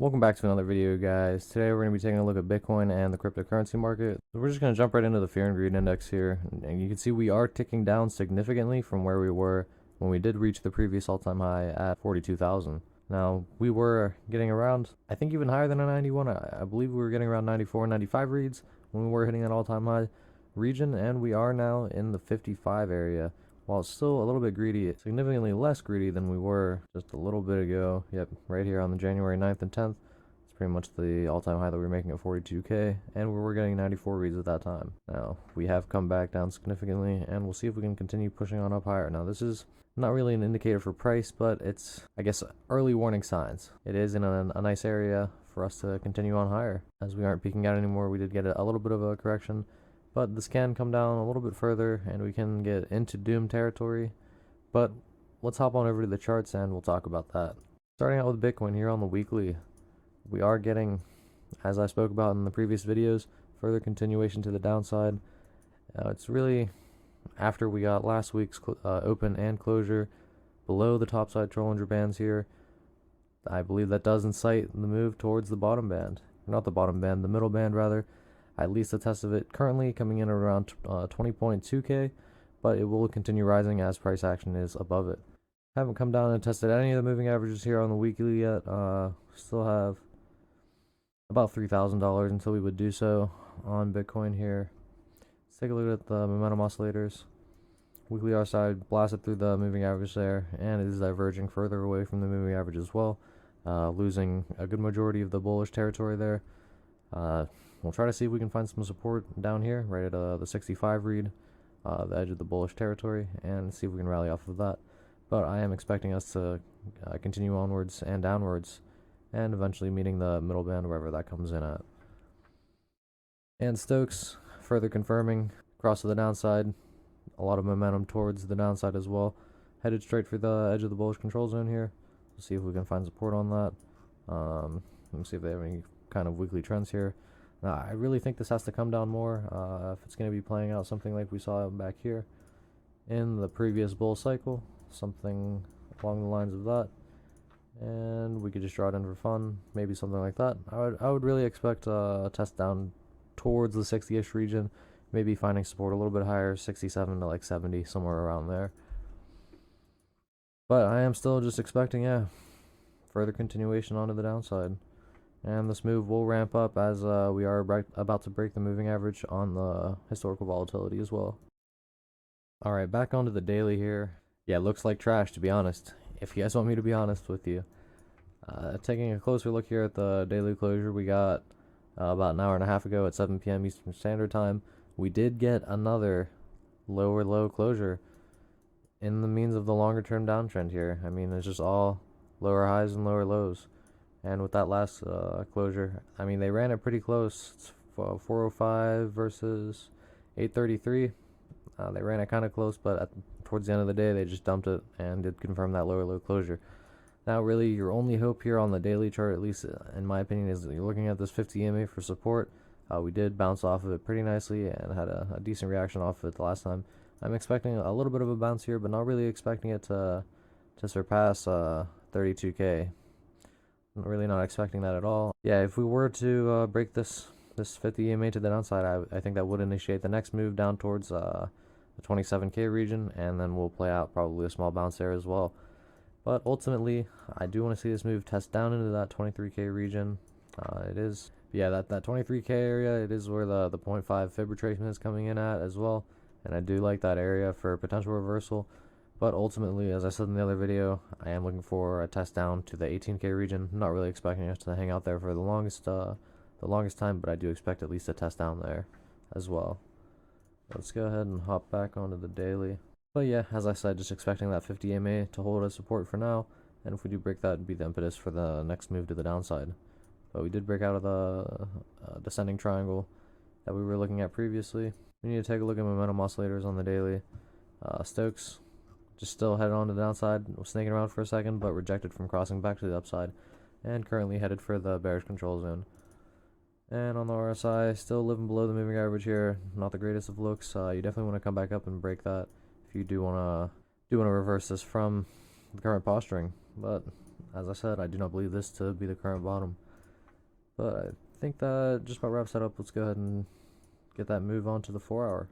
Welcome back to another video, guys. Today we're going to be taking a look at Bitcoin and the cryptocurrency market. So we're just going to jump right into the fear and greed index here. And you can see we are ticking down significantly from where we were when we did reach the previous all-time high at 42,000. Now, we were getting around, I think even higher than a 91. I believe we were getting around 94, 95 reads when we were hitting that all-time high region, and we are now in the 55 area. While it's still a little bit greedy, significantly less greedy than we were just a little bit ago. Yep, right here on the January 9th and 10th. It's pretty much the all-time high that we were making at 42k, and we were getting 94 reads at that time. Now, we have come back down significantly, and we'll see if we can continue pushing on up higher. Now, this is not really an indicator for price, but it's, I guess, early warning signs. It is in a nice area for us to continue on higher. As we aren't peaking out anymore, we did get a little bit of a correction, but this can come down a little bit further and we can get into doom territory. But let's hop on over to the charts and we'll talk about that. Starting out with Bitcoin here on the weekly, we are getting, as I spoke about in the previous videos, further continuation to the downside. It's really after we got last week's open and closure below the topside Trollinger bands here. I believe that does incite the move towards the bottom band. Not the bottom band, the middle band rather. At least a test of it currently coming in around 20.2k, but it will continue rising as price action is above it. Haven't come down and tested any of the moving averages here on the weekly yet. Still have about $3,000 until we would do so on Bitcoin here. Let's take a look at the momentum oscillators. Weekly RSI blasted through the moving average there, and it is diverging further away from the moving average as well, losing a good majority of the bullish territory there. We'll try to see if we can find some support down here, right at the 65 read, the edge of the bullish territory, and see if we can rally off of that. But I am expecting us to continue onwards and downwards, and eventually meeting the middle band wherever that comes in at. And Stokes, further confirming, across to the downside, a lot of momentum towards the downside as well. Headed straight for the edge of the bullish control zone here. We'll see if we can find support on that. Let me see if they have any kind of weekly trends here. I really think this has to come down more if it's going to be playing out something like we saw back here in the previous bull cycle, something along the lines of that, and we could just draw it in for fun, maybe something like that. I would really expect a test down towards the 60-ish region, maybe finding support a little bit higher, 67 to like 70, somewhere around there. But I am still just expecting, further continuation onto the downside. And this move will ramp up as we are about to break the moving average on the historical volatility as well. Alright, back onto the daily here. Yeah, looks like trash, to be honest, if you guys want me to be honest with you. Taking a closer look here at the daily closure we got about an hour and a half ago at 7 p.m. Eastern Standard Time. We did get another lower low closure in the means of the longer term downtrend here. I mean, it's just all lower highs and lower lows. And with that last closure, I mean, they ran it pretty close. It's 405 versus 833. They ran it kind of close, but towards the end of the day, they just dumped it and did confirm that lower low closure. Now, really, your only hope here on the daily chart, at least in my opinion, is that you're looking at this 50 EMA for support. We did bounce off of it pretty nicely and had a decent reaction off of it the last time. I'm expecting a little bit of a bounce here, but not really expecting it to surpass 32k. Really not expecting that at all. Yeah, if we were to break this 50 EMA to the downside, I think that would initiate the next move down towards the 27k region, and then we'll play out probably a small bounce there as well. But ultimately, I do want to see this move test down into that 23k region. It is, yeah, that 23k area, it is where the 0.5 fib retracement is coming in at as well, and I do like that area for potential reversal. But ultimately, as I said in the other video, I am looking for a test down to the 18k region. I'm not really expecting us to hang out there for the longest time, but I do expect at least a test down there as well. Let's go ahead and hop back onto the daily. But yeah, as I said, just expecting that 50 EMA to hold as support for now, and if we do break that, it'd be the impetus for the next move to the downside. But we did break out of the descending triangle that we were looking at previously. We need to take a look at momentum oscillators on the daily. Stokes just still headed on to the downside, was snaking around for a second, but rejected from crossing back to the upside, and currently headed for the bearish control zone. And on the RSI, still living below the moving average here. Not the greatest of looks. You definitely want to come back up and break that if you do want to reverse this from the current posturing. But as I said, I do not believe this to be the current bottom. But I think that just about wraps that up. Let's go ahead and get that move on to the 4 hour.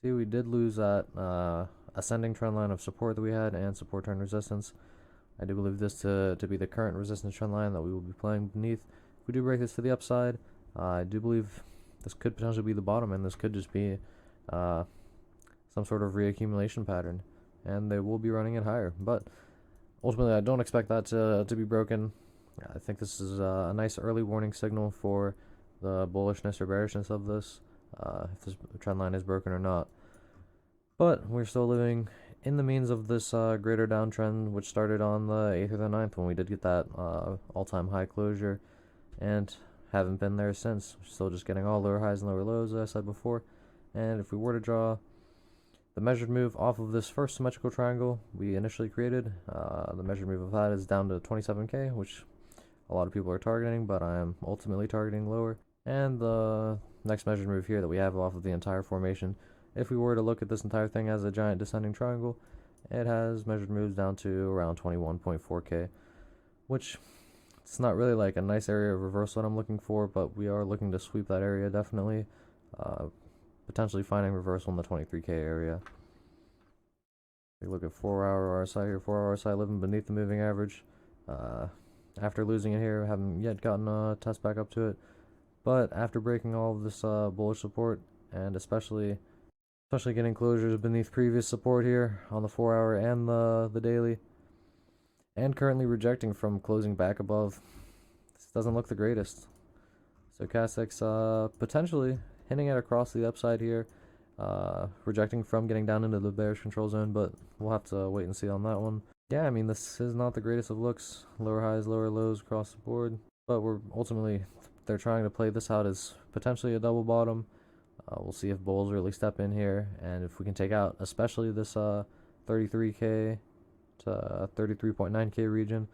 See, we did lose that ascending trend line of support that we had and support turn resistance. I do believe this to be the current resistance trend line that we will be playing beneath. If we do break this to the upside, I do believe this could potentially be the bottom, and this could just be some sort of reaccumulation pattern, and they will be running it higher. But ultimately, I don't expect that to be broken. I think this is a nice early warning signal for the bullishness or bearishness of this, if this trend line is broken or not. But we're still living in the means of this greater downtrend, which started on the 8th or the 9th when we did get that all-time high closure, and haven't been there since. We're still just getting all lower highs and lower lows, as I said before. And if we were to draw the measured move off of this first symmetrical triangle we initially created, the measured move of that is down to 27k, which a lot of people are targeting, but I am ultimately targeting lower. And the next measured move here that we have off of the entire formation, if we were to look at this entire thing as a giant descending triangle, it has measured moves down to around 21.4k, which it's not really like a nice area of reversal that I'm looking for, but we are looking to sweep that area definitely, potentially finding reversal in the 23k area. Take a look at 4-hour RSI here. 4-hour RSI living beneath the moving average. After losing it here, haven't yet gotten a test back up to it, but after breaking all of this bullish support, and especially getting closures beneath previous support here on the 4-hour and the daily, and currently rejecting from closing back above, this doesn't look the greatest. Stochastics potentially hitting it across the upside here, rejecting from getting down into the bearish control zone, but we'll have to wait and see on that one. Yeah, I mean, this is not the greatest of looks. Lower highs, lower lows across the board, but they're trying to play this out as potentially a double bottom. We'll see if bulls really step in here, and if we can take out especially this 33k to 33.9k region,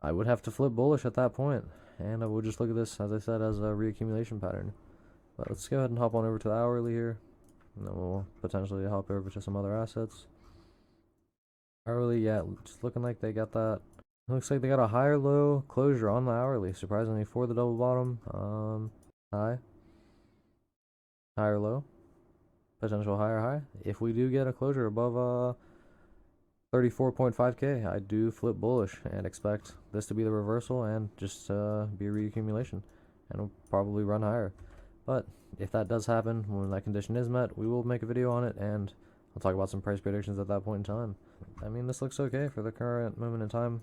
I would have to flip bullish at that point, and I would just look at this, as I said, as a reaccumulation pattern. But let's go ahead and hop on over to the hourly here, and then we'll potentially hop over to some other assets. Hourly, yeah, just looking like they got that. Looks like they got a higher low closure on the hourly, surprisingly, for the double bottom. Higher low, potential higher high. If we do get a closure above 34.5k, I do flip bullish and expect this to be the reversal and just be a reaccumulation, and it'll probably run higher. But if that does happen, when that condition is met, we will make a video on it, and I'll talk about some price predictions at that point in time. I mean, this looks okay for the current moment in time.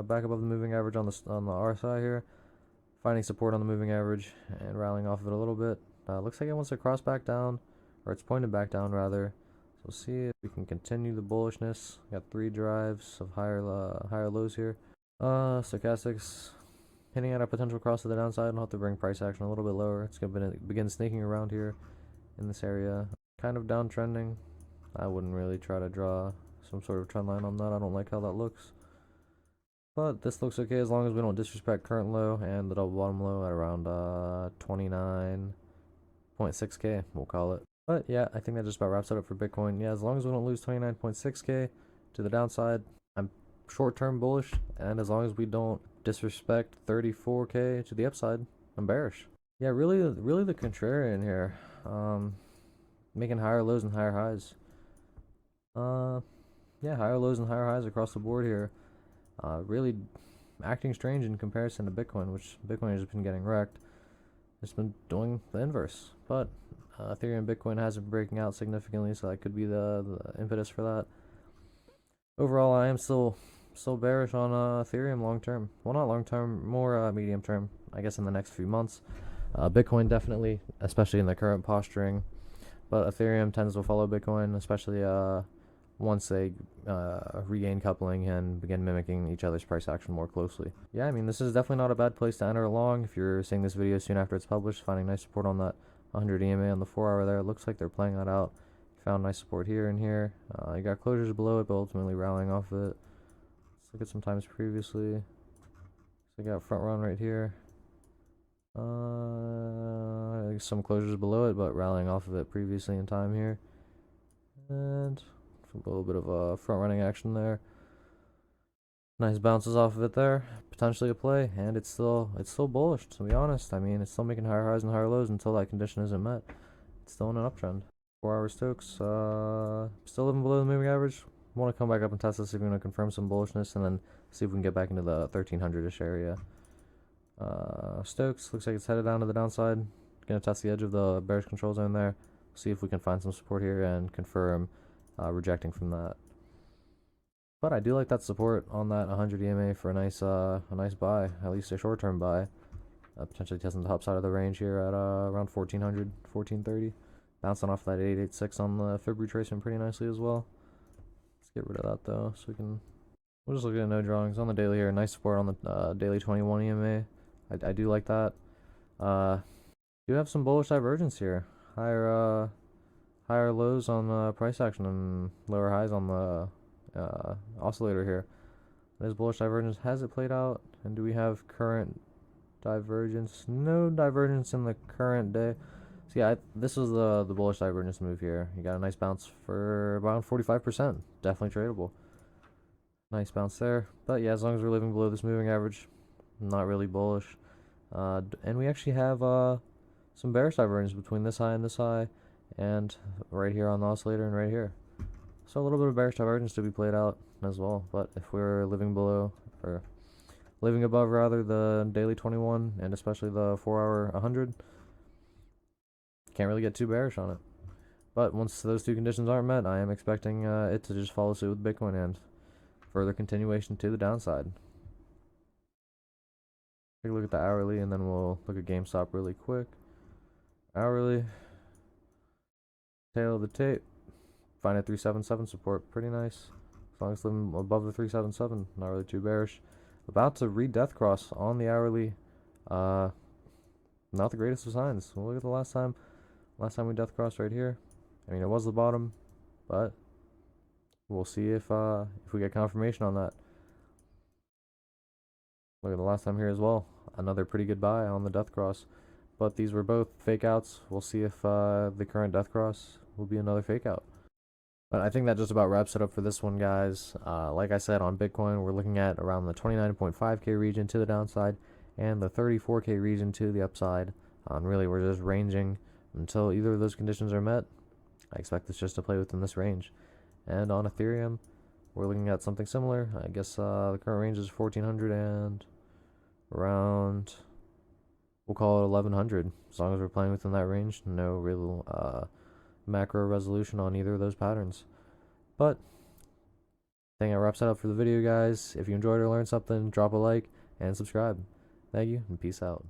Back above the moving average on the RSI here, finding support on the moving average and rallying off of it a little bit. Looks like it wants to cross back down, or it's pointed back down rather. So we'll see if we can continue the bullishness. Got 3 drives of higher lows here. Stochastics hitting at a potential cross to the downside. I'll have to bring price action a little bit lower. It's gonna begin sneaking around here in this area, kind of downtrending. I wouldn't really try to draw some sort of trend line on that. I don't like how that looks, but this looks okay as long as we don't disrespect current low and the double bottom low at around 29.6k, we'll call it. But yeah, I think that just about wraps it up for Bitcoin. Yeah, as long as we don't lose 29.6k to the downside, I'm short-term bullish, and as long as we don't disrespect 34k to the upside, I'm bearish. Yeah, really the contrarian here, making higher lows and higher highs. Yeah, higher lows and higher highs across the board here. Really acting strange in comparison to Bitcoin, which Bitcoin has been getting wrecked. It's been doing the inverse, but Ethereum and Bitcoin has been breaking out significantly, so that could be the impetus for that. Overall, I am still bearish on Ethereum long term. Well, not long term, more medium term, I guess, in the next few months. Bitcoin definitely, especially in the current posturing, but Ethereum tends to follow Bitcoin, especially once they regain coupling and begin mimicking each other's price action more closely. Yeah, I meer this is definitely not a bad place to enter along if you're seeing this video soon after it's published, finding nice support on that 100 EMA on the 4-hour there. It looks like they're playing that out. Found nice support here and here. You got closures below it, but ultimately rallying off of it. Let's look at some times previously. So we got front run right here. Some closures below it, but rallying off of it previously in time here. And a little bit of front running action there. Nice bounces off of it there. potentially a play, and it's still bullish, to be honest. I mean, it's still making higher highs and higher lows until that condition isn't met. It's still in an uptrend. 4-hour Stokes, still living below the moving average. Want to come back up and test this if we want to confirm some bullishness, and then see if we can get back into the 1300-ish area. Stokes looks like it's headed down to the downside. Gonna test the edge of the bearish control zone there. See if we can find some support here and confirm rejecting from that. But I do like that support on that 100 EMA for a nice buy, at least a short-term buy. Potentially testing the top side of the range here at around 1400, 1430. Bouncing off that 886 on the fib retracement pretty nicely as well. Let's get rid of that though, so we can. We'll just look at no drawings on the daily here. Nice support on the daily 21 EMA. I do like that. Do have some bullish divergence here. Higher lows on price action and lower highs on the oscillator here. There's bullish divergence. Has it played out? And do we have current divergence? No divergence in the current day. So yeah, this was the bullish divergence move here. You got a nice bounce for around 45%. Definitely tradable. Nice bounce there. But yeah, as long as we're living below this moving average, not really bullish. And we actually have some bearish divergence between this high, and right here on the oscillator and right here. So a little bit of bearish divergence to be played out as well. But if we're living below, or living above rather, the daily 21 and especially the 4-hour 100, can't really get too bearish on it. But once those two conditions aren't met, I am expecting it to just follow suit with Bitcoin and further continuation to the downside. Take a look at the hourly, and then we'll look at GameStop really quick. Hourly, tail of the tape, find a 377 support, pretty nice. As long as living above the 377, not really too bearish. About to read death cross on the hourly. Not the greatest of signs. We'll look at the last time we death crossed right here. I mean, it was the bottom, but we'll see if we get confirmation on that. Look at the last time here as well. Another pretty good buy on the death cross. But these were both fake outs. We'll see if the current death cross will be another fake out. But I think that just about wraps it up for this one, guys. Like I said, on Bitcoin, we're looking at around the 29.5K region to the downside and the 34K region to the upside. Really, we're just ranging until either of those conditions are met. I expect this just to play within this range. And on Ethereum, we're looking at something similar. I guess the current range is 1400 and around, we'll call it 1100. As long as we're playing within that range, no real macro resolution on either of those patterns. But I think that wraps it up for the video, guys. If you enjoyed or learned something, drop a like and subscribe. Thank you and peace out.